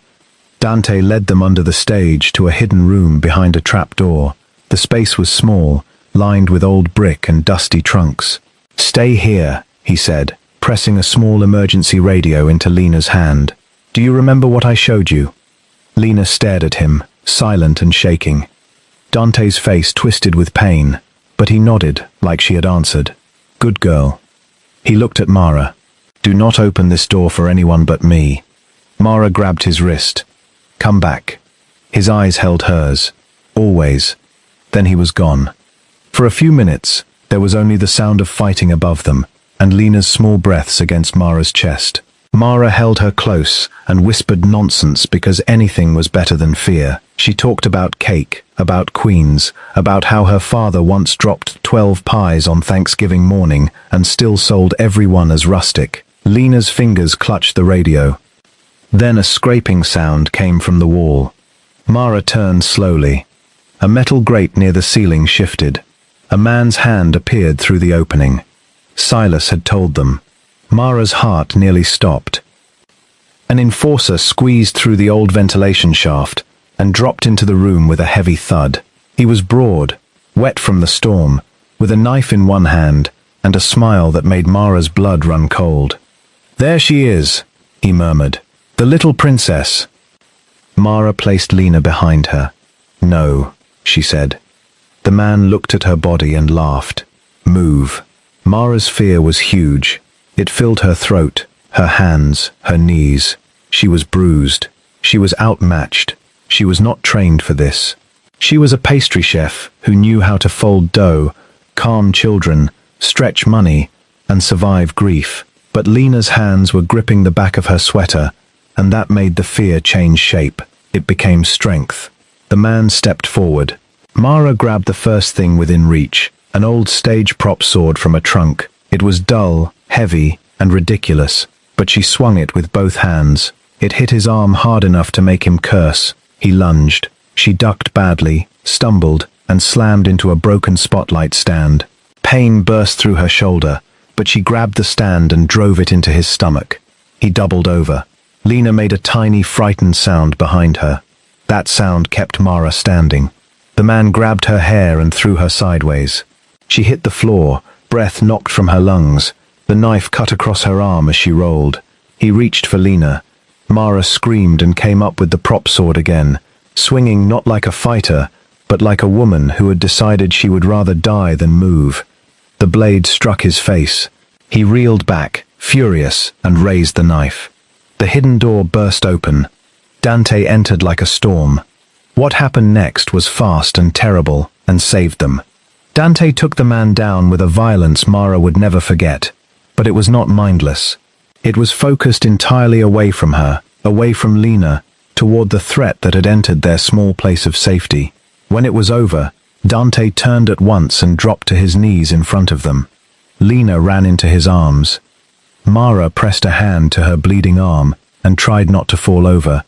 Dante led them under the stage to a hidden room behind a trap door. The space was small, lined with old brick and dusty trunks. "Stay here," he said, pressing a small emergency radio into Lena's hand. "Do you remember what I showed you?" Lena stared at him, silent and shaking. Dante's face twisted with pain, but he nodded like she had answered. "Good girl." He looked at Mara. "Do not open this door for anyone but me." Mara grabbed his wrist. "Come back." His eyes held hers. always. Then he was gone. For a few minutes, there was only the sound of fighting above them, and Lena's small breaths against Mara's chest. Mara held her close and whispered nonsense because anything was better than fear. She talked about cake, about queens, about how her father once dropped 12 pies on Thanksgiving morning and still sold every one as rustic. Lena's fingers clutched the radio. Then a scraping sound came from the wall. Mara turned slowly. A metal grate near the ceiling shifted. A man's hand appeared through the opening. Silas had told them. Mara's heart nearly stopped. An enforcer squeezed through the old ventilation shaft and dropped into the room with a heavy thud. He was broad, wet from the storm, with a knife in one hand and a smile that made Mara's blood run cold. "There she is," he murmured. "The little princess." Mara placed Lena behind her. "No," she said. The man looked at her body and laughed. "Move." Mara's fear was huge. It filled her throat, her hands, her knees. She was bruised. She was outmatched. She was not trained for this. She was a pastry chef who knew how to fold dough, calm children, stretch money, and survive grief. But Lena's hands were gripping the back of her sweater, and that made the fear change shape. It became strength. The man stepped forward. Mara grabbed the first thing within reach, an old stage prop sword from a trunk. It was dull, heavy, and ridiculous, but she swung it with both hands. It hit his arm hard enough to make him curse. He lunged. She ducked badly, stumbled, and slammed into a broken spotlight stand. Pain burst through her shoulder, but she grabbed the stand and drove it into his stomach. He doubled over. Lena made a tiny, frightened sound behind her. That sound kept Mara standing. The man grabbed her hair and threw her sideways. She hit the floor, breath knocked from her lungs. The knife cut across her arm as she rolled. He reached for Lena. Mara screamed and came up with the prop sword again, swinging not like a fighter, but like a woman who had decided she would rather die than move. The blade struck his face. He reeled back, furious, and raised the knife. The hidden door burst open. Dante entered like a storm. What happened next was fast and terrible, and saved them. Dante took the man down with a violence Mara would never forget, but it was not mindless. It was focused entirely away from her, away from Lena, toward the threat that had entered their small place of safety. When it was over, Dante turned at once and dropped to his knees in front of them. Lena ran into his arms. Mara pressed a hand to her bleeding arm and tried not to fall over.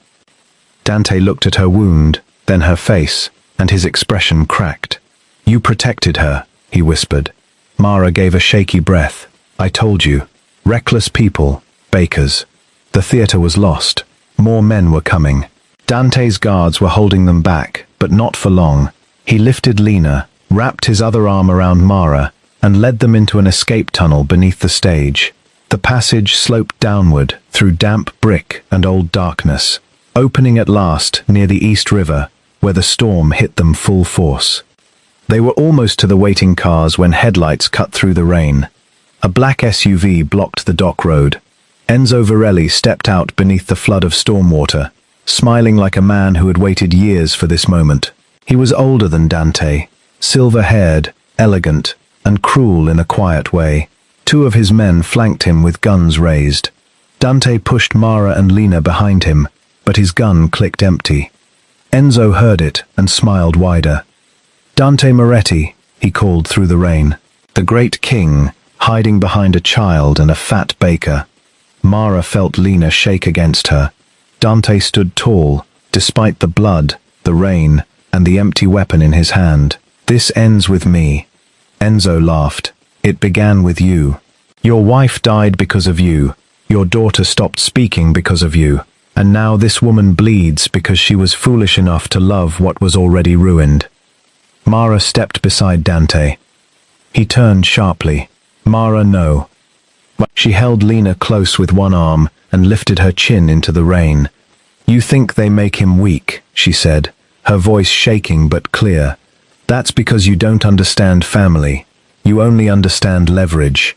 Dante looked at her wound, then her face, and his expression cracked. "You protected her," he whispered. Mara gave a shaky breath. "I told you. Reckless people, bakers." The theater was lost. More men were coming. Dante's guards were holding them back, but not for long. He lifted Lena, wrapped his other arm around Mara, and led them into an escape tunnel beneath the stage. The passage sloped downward through damp brick and old darkness, opening at last near the East River, where the storm hit them full force. They were almost to the waiting cars when headlights cut through the rain. A black SUV blocked the dock road. Enzo Varelli stepped out beneath the flood of stormwater, smiling like a man who had waited years for this moment. He was older than Dante, silver-haired, elegant, and cruel in a quiet way. Two of his men flanked him with guns raised. Dante pushed Mara and Lena behind him, but his gun clicked empty. Enzo heard it and smiled wider. "Dante Moretti," he called through the rain. The great king, hiding behind a child and a fat baker. Mara felt Lena shake against her. Dante stood tall, despite the blood, the rain, and the empty weapon in his hand. "This ends with me." Enzo laughed. "It began with you. Your wife died because of you. Your daughter stopped speaking because of you. And now this woman bleeds because she was foolish enough to love what was already ruined." Mara stepped beside Dante. He turned sharply. "Mara, no." She held Lena close with one arm and lifted her chin into the rain. "You think they make him weak," she said, her voice shaking but clear. "That's because you don't understand family. You only understand leverage."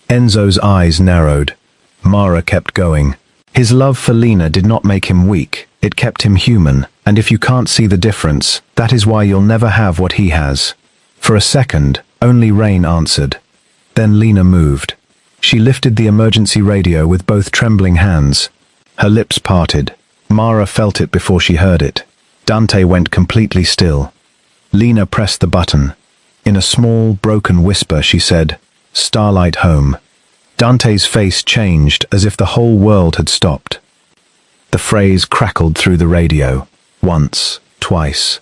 Enzo's eyes narrowed. Mara kept going. "His love for Lena did not make him weak. It kept him human, and if you can't see the difference, that is why you'll never have what he has. For a second, only Rain answered. Then Lena moved. She lifted the emergency radio with both trembling hands. Her lips parted. Mara felt it before she heard it. Dante went completely still. Lena pressed the button. In a small, broken whisper, she said, "Starlight home." Dante's face changed as if the whole world had stopped. The phrase crackled through the radio. Once, twice.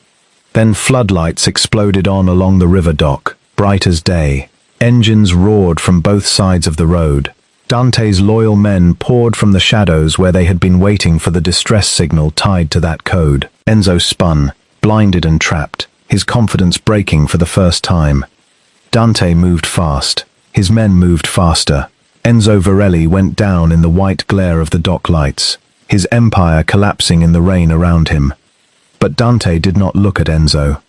Then floodlights exploded on along the river dock, bright as day. Engines roared from both sides of the road. Dante's loyal men poured from the shadows where they had been waiting for the distress signal tied to that code. Enzo spun, blinded and trapped, his confidence breaking for the first time. Dante moved fast. His men moved faster. Enzo Varelli went down in the white glare of the dock lights, his empire collapsing in the rain around him. But Dante did not look at Enzo.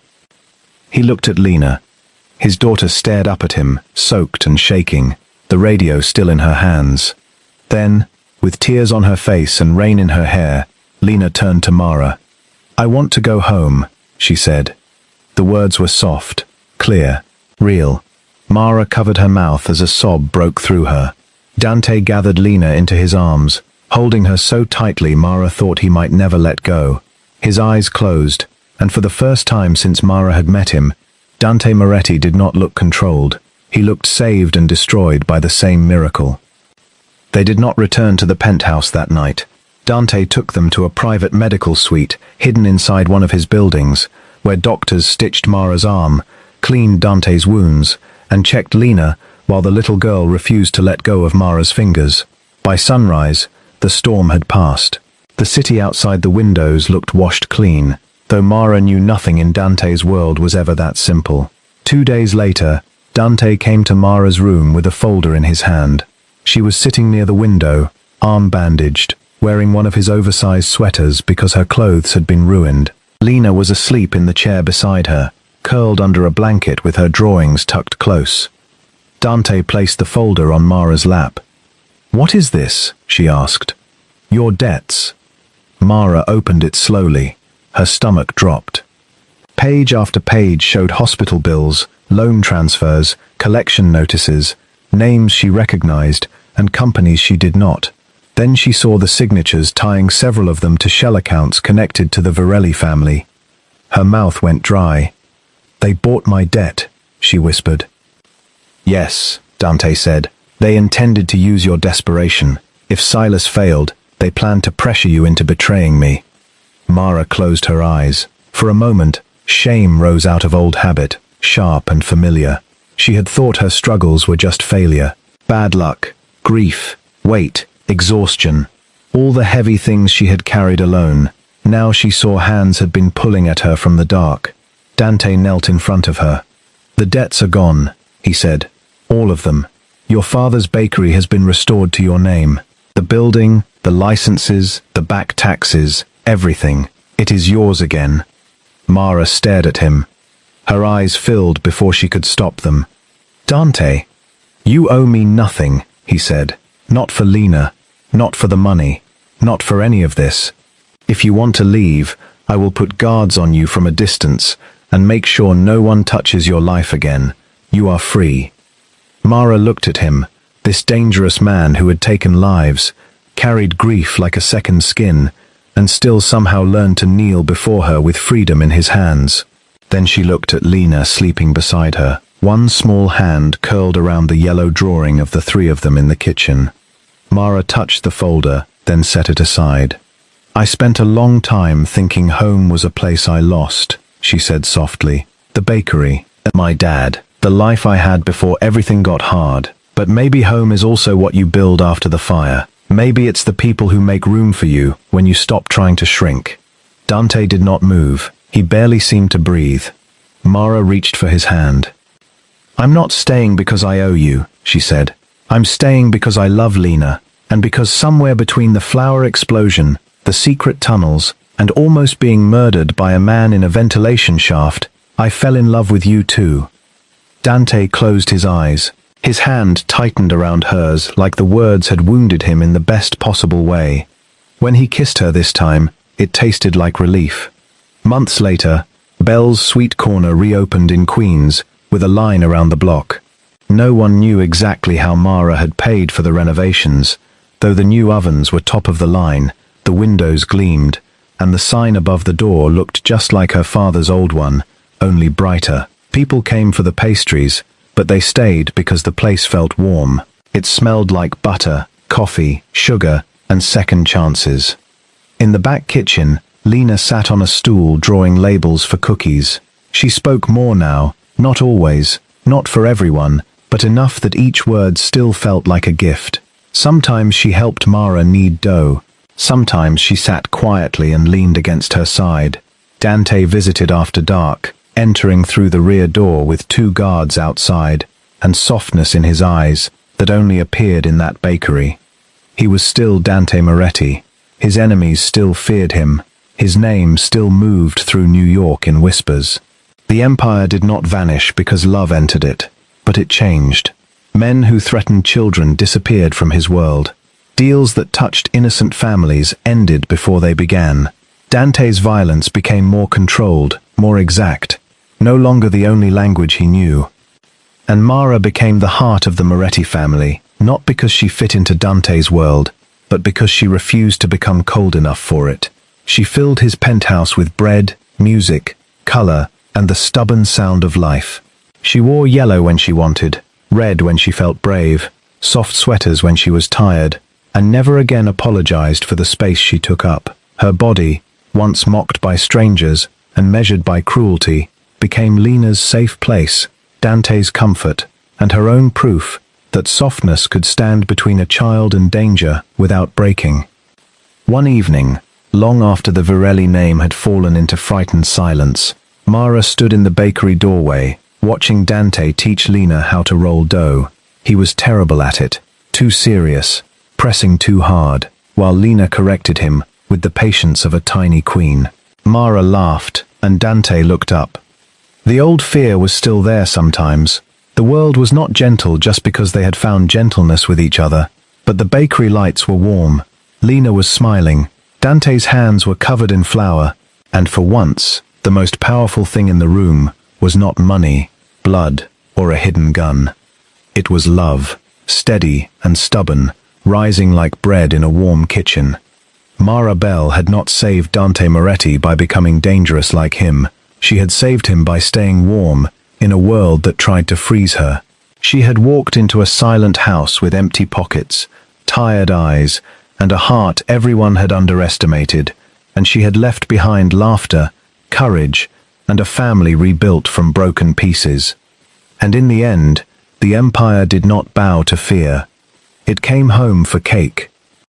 He looked at Lena. His daughter stared up at him, soaked and shaking, the radio still in her hands. Then, with tears on her face and rain in her hair, Lena turned to Mara. "I want to go home," she said. The words were soft, clear, real. Mara covered her mouth as a sob broke through her. Dante gathered Lena into his arms, holding her so tightly Mara thought he might never let go. His eyes closed, and for the first time since Mara had met him, Dante Moretti did not look controlled. He looked saved and destroyed by the same miracle. They did not return to the penthouse that night. Dante took them to a private medical suite hidden inside one of his buildings, where doctors stitched Mara's arm, cleaned Dante's wounds, and checked Lena while the little girl refused to let go of Mara's fingers. By sunrise, the storm had passed. The city outside the windows looked washed clean, though Mara knew nothing in Dante's world was ever that simple. 2 days later, Dante came to Mara's room with a folder in his hand. She was sitting near the window, arm bandaged, wearing one of his oversized sweaters because her clothes had been ruined. Lena was asleep in the chair beside her, curled under a blanket with her drawings tucked close. Dante placed the folder on Mara's lap. "What is this?" she asked. "Your debts." Mara opened it slowly. Her stomach dropped. Page after page showed hospital bills, loan transfers, collection notices, names she recognized, and companies she did not. Then she saw the signatures tying several of them to shell accounts connected to the Varelli family. Her mouth went dry. "They bought my debt," she whispered. "Yes," Dante said. "They intended to use your desperation. If Silas failed, they planned to pressure you into betraying me." Mara closed her eyes. For a moment, shame rose out of old habit, sharp and familiar. She had thought her struggles were just failure. Bad luck, grief, weight, exhaustion. All the heavy things she had carried alone. Now she saw hands had been pulling at her from the dark. Dante knelt in front of her. "The debts are gone," he said. "All of them. Your father's bakery has been restored to your name. The building, the licenses, the back taxes, everything. It is yours again." Mara stared at him. Her eyes filled before she could stop them. "Dante, you owe me nothing," he said. "Not for Lena, not for the money, not for any of this. If you want to leave, I will put guards on you from a distance and make sure no one touches your life again. You are free." Mara looked at him, this dangerous man who had taken lives, carried grief like a second skin, and still somehow learned to kneel before her with freedom in his hands. Then she looked at Lena sleeping beside her, one small hand curled around the yellow drawing of the three of them in the kitchen. Mara touched the folder, then set it aside. "I spent a long time thinking home was a place I lost," she said softly. "The bakery, my dad, the life I had before everything got hard. But maybe home is also what you build after the fire. Maybe it's the people who make room for you when you stop trying to shrink." Dante did not move. He barely seemed to breathe. Mara reached for his hand. "I'm not staying because I owe you," she said. "I'm staying because I love Lena, and because somewhere between the flower explosion, the secret tunnels, and almost being murdered by a man in a ventilation shaft, I fell in love with you too." Dante closed his eyes. His hand tightened around hers like the words had wounded him in the best possible way. When he kissed her this time, It tasted like relief. Months later, Belle's Sweet Corner reopened in Queens, with a line around the block. No one knew exactly how Mara had paid for the renovations, though the new ovens were top of the line, the windows gleamed, and the sign above the door looked just like her father's old one, only brighter. People came for the pastries, but they stayed because the place felt warm. It smelled like butter, coffee, sugar, and second chances. In the back kitchen, Lena sat on a stool drawing labels for cookies. She spoke more now, not always, not for everyone, but enough that each word still felt like a gift. Sometimes she helped Mara knead dough. Sometimes she sat quietly and leaned against her side. Dante visited after dark, entering through the rear door with 2 guards outside, and softness in his eyes that only appeared in that bakery. He was still Dante Moretti. His enemies still feared him. His name still moved through New York in whispers. The empire did not vanish because love entered it, but it changed. Men who threatened children disappeared from his world. Deals that touched innocent families ended before they began. Dante's violence became more controlled, more exact, no longer the only language he knew. And Mara became the heart of the Moretti family, not because she fit into Dante's world, but because she refused to become cold enough for it. She filled his penthouse with bread, music, color, and the stubborn sound of life. She wore yellow when she wanted, red when she felt brave, soft sweaters when she was tired, and never again apologized for the space she took up. Her body, once mocked by strangers and measured by cruelty, became Lena's safe place, Dante's comfort, and her own proof that softness could stand between a child and danger without breaking. One evening, long after the Virelli name had fallen into frightened silence, Mara stood in the bakery doorway, watching Dante teach Lena how to roll dough. He was terrible at it, too serious, pressing too hard, while Lena corrected him with the patience of a tiny queen. Mara laughed, and Dante looked up. The old fear was still there sometimes. The world was not gentle just because they had found gentleness with each other, but the bakery lights were warm. Lena was smiling. Dante's hands were covered in flour, and for once, the most powerful thing in the room was not money, blood, or a hidden gun. It was love, steady and stubborn, rising like bread in a warm kitchen. Mara Bell had not saved Dante Moretti by becoming dangerous like him. She had saved him by staying warm in a world that tried to freeze her. She had walked into a silent house with empty pockets, tired eyes, and a heart everyone had underestimated, and she had left behind laughter, courage, and a family rebuilt from broken pieces. And in the end, the empire did not bow to fear. It came home for cake,